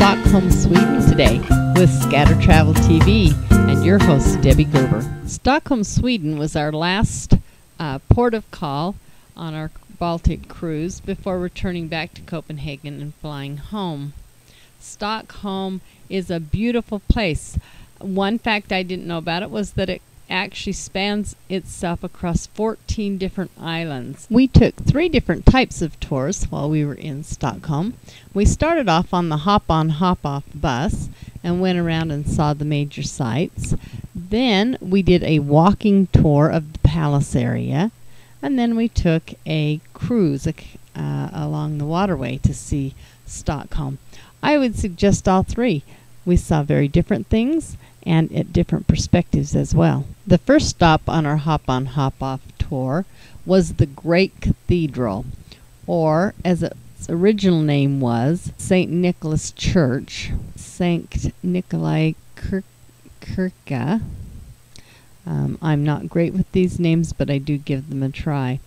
Stockholm, Sweden today with Scatter Travel TV and your host, Debbie Gerber. Stockholm, Sweden was our last port of call on our Baltic cruise before returning back to Copenhagen and flying home. Stockholm is a beautiful place. One fact I didn't know about it was that it actually spans itself across 14 different islands. We took 3 different types of tours while we were in Stockholm. We started off on the hop-on, hop-off bus and went around and saw the major sites. Then we did a walking tour of the palace area, and then we took a cruise along the waterway to see Stockholm. I would suggest all 3. We saw very different things and at different perspectives as well. The first stop on our hop-on, hop-off tour was the Great Cathedral, or as its original name was, St. Nicholas Church, St. Nikolai Kirke. I'm not great with these names, but I do give them a try.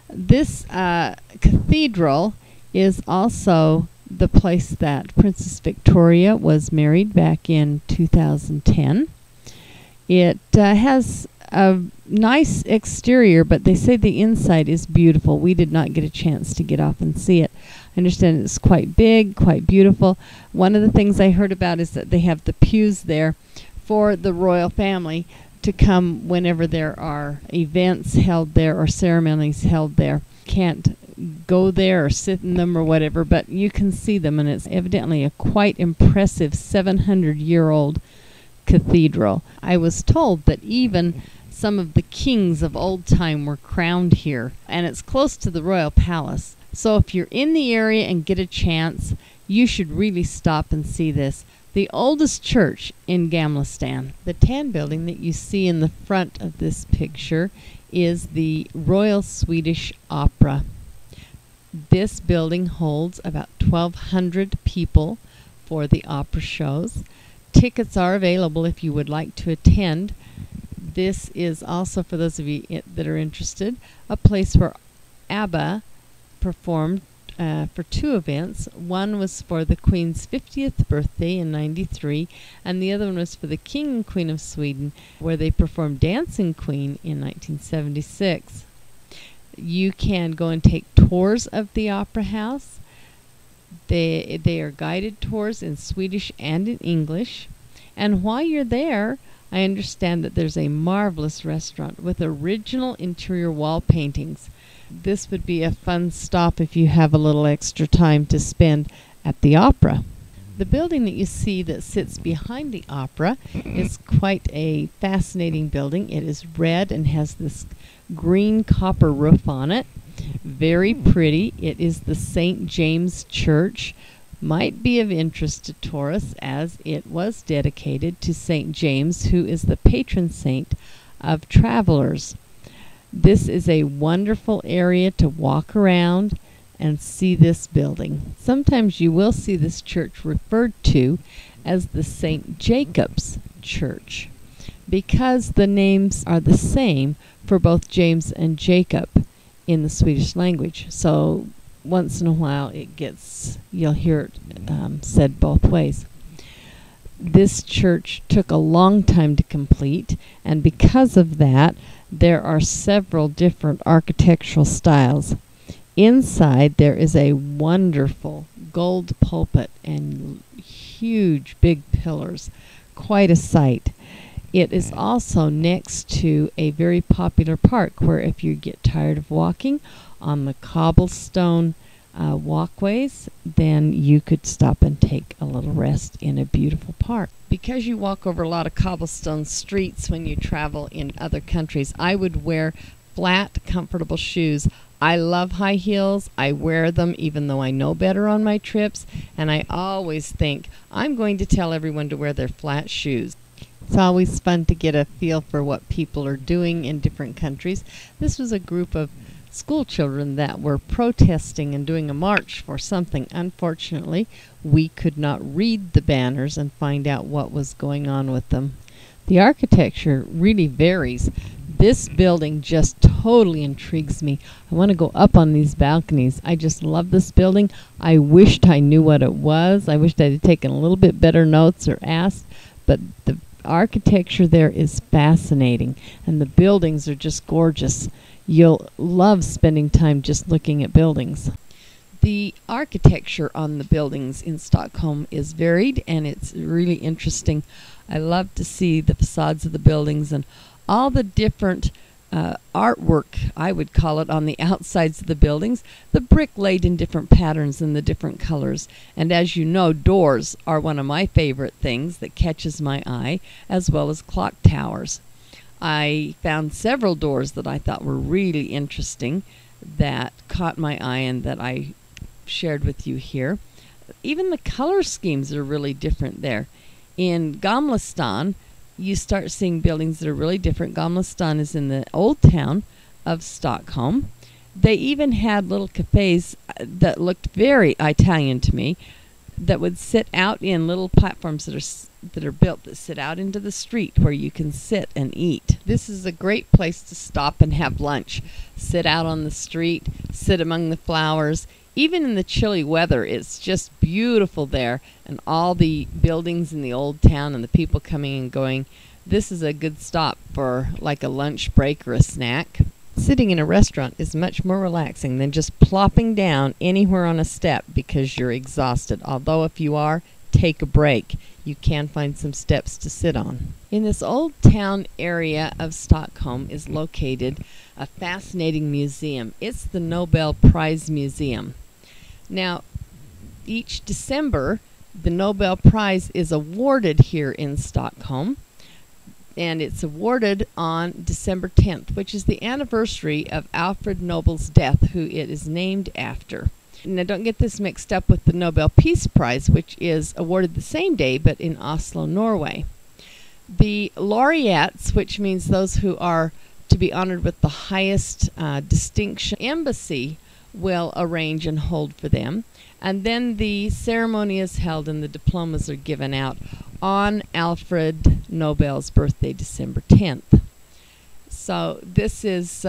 This cathedral is also the place that Princess Victoria was married back in 2010. It has a nice exterior, but they say the inside is beautiful. We did not get a chance to get off and see it. I understand it's quite big, quite beautiful. One of the things I heard about is that they have the pews there for the royal family to come whenever there are events held there or ceremonies held there. Can't go there or sit in them or whatever, but you can see them, and it's evidently a quite impressive 700-year-old cathedral. I was told that even some of the kings of old time were crowned here, and it's close to the royal palace. So if you're in the area and get a chance, you should really stop and see this. The oldest church in Gamla. The tan building that you see in the front of this picture is the Royal Swedish Opera. This building holds about 1,200 people for the opera shows. Tickets are available if you would like to attend. This is also, for those of you that are interested, a place where ABBA performed for 2 events. One was for the Queen's 50th birthday in '93, and the other one was for the King and Queen of Sweden, where they performed Dancing Queen in 1976. You can go and take tours of the opera house. They are guided tours in Swedish and in English. And while you're there, I understand that there's a marvelous restaurant with original interior wall paintings. This would be a fun stop if you have a little extra time to spend at the opera. The building that you see that sits behind the opera is quite a fascinating building. It is red and has this green copper roof on it. Very pretty. It is the St. James Church. Might be of interest to tourists as it was dedicated to St. James, who is the patron saint of travelers. This is a wonderful area to walk around and see this building. Sometimes you will see this church referred to as the St. Jacob's Church because the names are the same for both James and Jacob in the Swedish language. So once in a while you'll hear it said both ways. This church took a long time to complete, and because of that, there are several different architectural styles. Inside there is a wonderful gold pulpit and huge big pillars. Quite a sight. It is also next to a very popular park where if you get tired of walking on the cobblestone walkways, then you could stop and take a little rest in a beautiful park. Because you walk over a lot of cobblestone streets when you travel in other countries, I would wear flat, comfortable shoes. I love high heels. I wear them even though I know better on my trips, and I always think I'm going to tell everyone to wear their flat shoes. It's always fun to get a feel for what people are doing in different countries. This was a group of school children that were protesting and doing a march for something. Unfortunately, we could not read the banners and find out what was going on with them. The architecture really varies. This building just totally intrigues me. I want to go up on these balconies. I just love this building. I wished I knew what it was. I wished I had taken a little bit better notes or asked, but the architecture there is fascinating, and the buildings are just gorgeous. You'll love spending time just looking at buildings. The architecture on the buildings in Stockholm is varied, and it's really interesting. I love to see the facades of the buildings and all the different artwork, I would call it, on the outsides of the buildings. The brick laid in different patterns and the different colors. And as you know, doors are one of my favorite things that catches my eye, as well as clock towers. I found several doors that I thought were really interesting that caught my eye and that I shared with you here. Even the color schemes are really different there. In Gamla, you start seeing buildings that are really different. Gamla is in the old town of Stockholm. They even had little cafes that looked very Italian to me, that would sit out in little platforms that are built that sit out into the street where you can sit and eat. This is a great place to stop and have lunch. Sit out on the street, sit among the flowers. Even in the chilly weather, it's just beautiful there, and all the buildings in the old town and the people coming and going. This is a good stop for like a lunch break or a snack. Sitting in a restaurant is much more relaxing than just plopping down anywhere on a step because you're exhausted. Although if you are, take a break. You can find some steps to sit on. In this old town area of Stockholm is located a fascinating museum. It's the Nobel Prize Museum. Now, each December, the Nobel Prize is awarded here in Stockholm, and it's awarded on December 10th, which is the anniversary of Alfred Nobel's death, who it is named after. Now, don't get this mixed up with the Nobel Peace Prize, which is awarded the same day, but in Oslo, Norway. The laureates, which means those who are to be honored with the highest distinction, embassy will arrange and hold for them. And then the ceremony is held and the diplomas are given out on Alfred Nobel's birthday, December 10th. So this is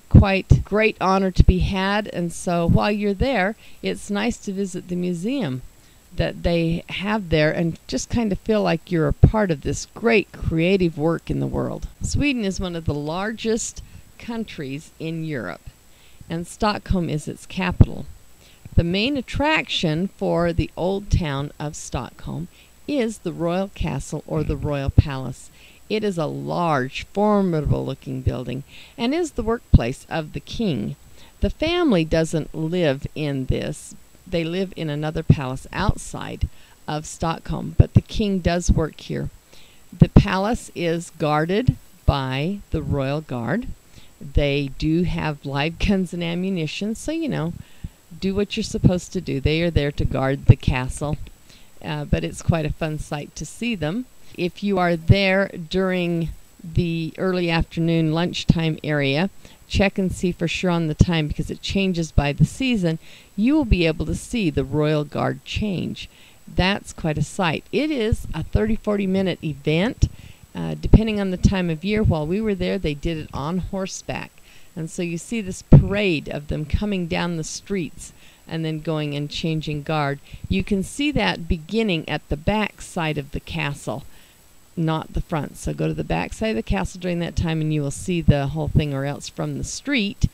quite great honor to be had, and so while you're there, it's nice to visit the museum that they have there and just kind of feel like you're a part of this great creative work in the world. Sweden is one of the largest countries in Europe, and Stockholm is its capital. The main attraction for the old town of Stockholm is the Royal Castle or the Royal Palace. It is a large, formidable-looking building and is the workplace of the king. The family doesn't live in this. They live in another palace outside of Stockholm, but the king does work here. The palace is guarded by the Royal Guard. They do have live guns and ammunition, so, you know, do what you're supposed to do. They are there to guard the castle, but it's quite a fun sight to see them. If you are there during the early afternoon lunchtime area, check and see for sure on the time because it changes by the season. You will be able to see the Royal Guard change. That's quite a sight. It is a 30-40 minute event. Depending on the time of year, while we were there, they did it on horseback. And so you see this parade of them coming down the streets and then going and changing guard. You can see that beginning at the back side of the castle, not the front. So go to the back side of the castle during that time and you will see the whole thing, or else from the street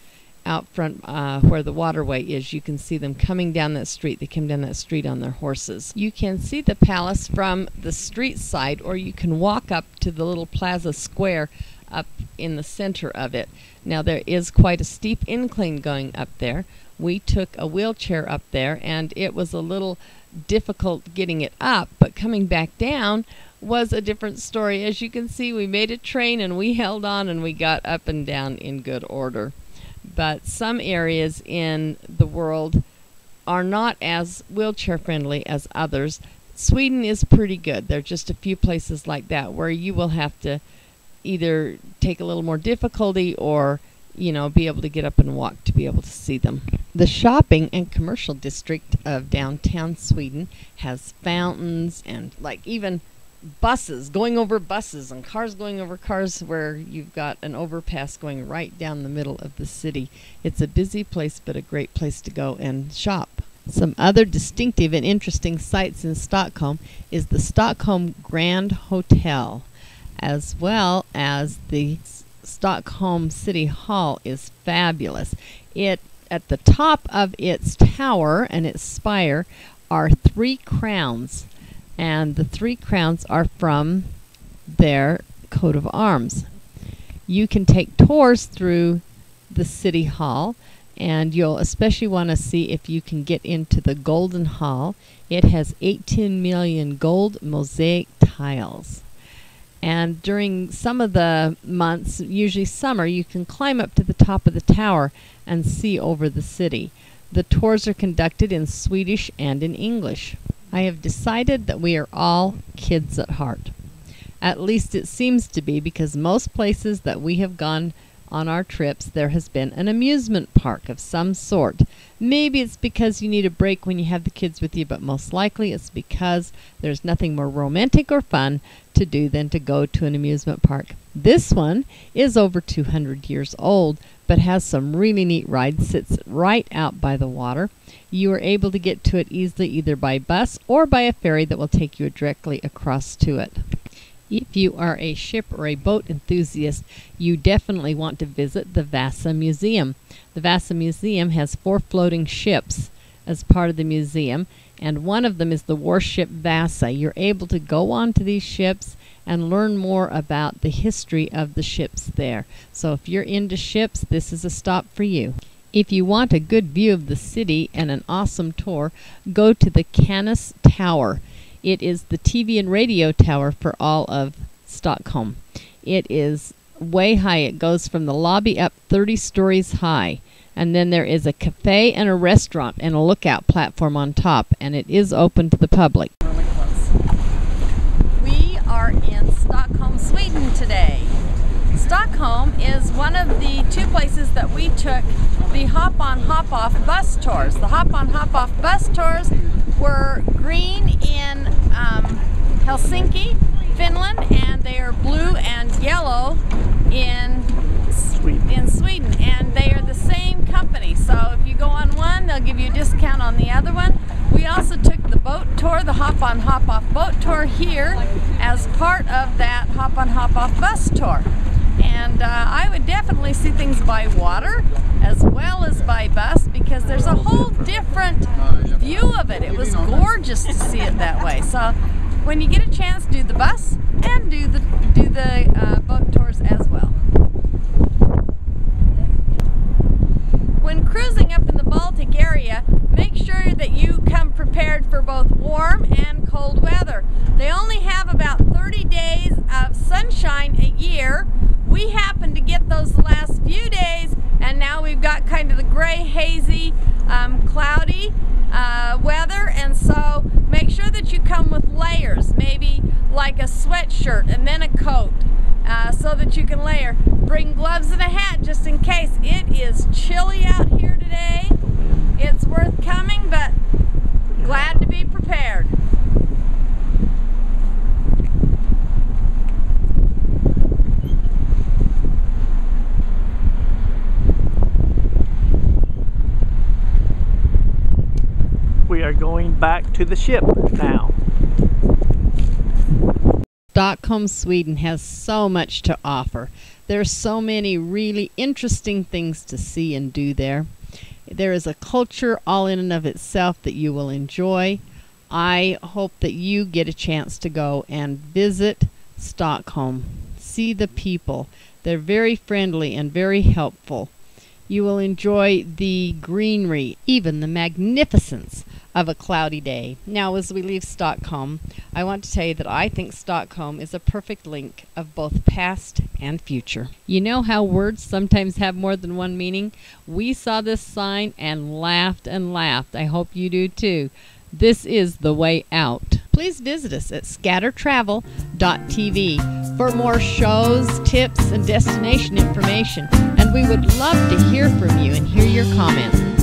out front where the waterway is, you can see them coming down that street. They come down that street on their horses. You can see the palace from the street side, or you can walk up to the little plaza square up in the center of it. Now there is quite a steep incline going up there. We took a wheelchair up there and it was a little difficult getting it up, but coming back down was a different story. As you can see, we made a train and we held on and we got up and down in good order. But some areas in the world are not as wheelchair friendly as others. Sweden is pretty good. There are just a few places like that where you will have to either take a little more difficulty or, you know, be able to get up and walk to be able to see them. The shopping and commercial district of downtown Sweden has fountains and like even buses going over buses and cars going over cars, where you've got an overpass going right down the middle of the city. It's a busy place, but a great place to go and shop. Some other distinctive and interesting sights in Stockholm is the Stockholm Grand Hotel, as well as the Stockholm City Hall is fabulous. At the top of its tower and its spire are 3 crowns, and the 3 crowns are from their coat of arms. You can take tours through the City Hall, and you'll especially want to see if you can get into the Golden Hall. It has 18 million gold mosaic tiles. And during some of the months, usually summer, you can climb up to the top of the tower and see over the city. The tours are conducted in Swedish and in English. I have decided that we are all kids at heart. At least it seems to be, because most places that we have gone on our trips, there has been an amusement park of some sort. Maybe it's because you need a break when you have the kids with you, but most likely it's because there's nothing more romantic or fun to do than to go to an amusement park. This one is over 200 years old, but has some really neat rides. Sits right out by the water. You are able to get to it easily either by bus or by a ferry that will take you directly across to it. If you are a ship or a boat enthusiast, you definitely want to visit the Vasa Museum. The Vasa Museum has 4 floating ships as part of the museum, and one of them is the warship Vasa. You're able to go onto these ships and learn more about the history of the ships there. So if you're into ships, this is a stop for you. If you want a good view of the city and an awesome tour, go to the Canis Tower. It is the TV and radio tower for all of Stockholm. It is way high. It goes from the lobby up 30 stories high. And then there is a cafe and a restaurant and a lookout platform on top, and it is open to the public. Really close. We are in Stockholm, Sweden today. Stockholm is one of the 2 places that we took the hop-on, hop-off bus tours. The hop-on, hop-off bus tours were green in Helsinki, Finland, and they are blue and yellow in Sweden, and they are the same company. So if you go on one, they'll give you a discount on the other one. We also took the boat tour, the hop-on, hop-off boat tour here as part of that hop-on, hop-off bus tour. And I would definitely see things by water as well as by bus, because there's a whole different view of it. It was gorgeous to see it that way. So when you get a chance, do the bus and do the boat tours as well. When cruising up in the Baltic area, make sure that you come prepared for both warm and cold weather. They only have about 30 days of sunshine a year. We happened to get those last few days, and now we've got kind of the gray, hazy, cloudy weather, and so make sure that you come with layers, maybe like a sweatshirt and then a coat, so that you can layer. Bring gloves and a hat just in case. It is chilly out here today. It's worth coming, but glad to be prepared. We are going back to the ship now. Stockholm, Sweden has so much to offer. There's so many really interesting things to see and do there. There is a culture all in and of itself that you will enjoy. I hope that you get a chance to go and visit Stockholm. See the people. They're very friendly and very helpful. You will enjoy the greenery, even the magnificence of a cloudy day. Now, as we leave Stockholm, I want to tell you that I think Stockholm is a perfect link of both past and future. You know how words sometimes have more than one meaning? We saw this sign and laughed and laughed. I hope you do too. This is the way out. Please visit us at scattertravel.tv for more shows, tips, and destination information. And we would love to hear from you and hear your comments.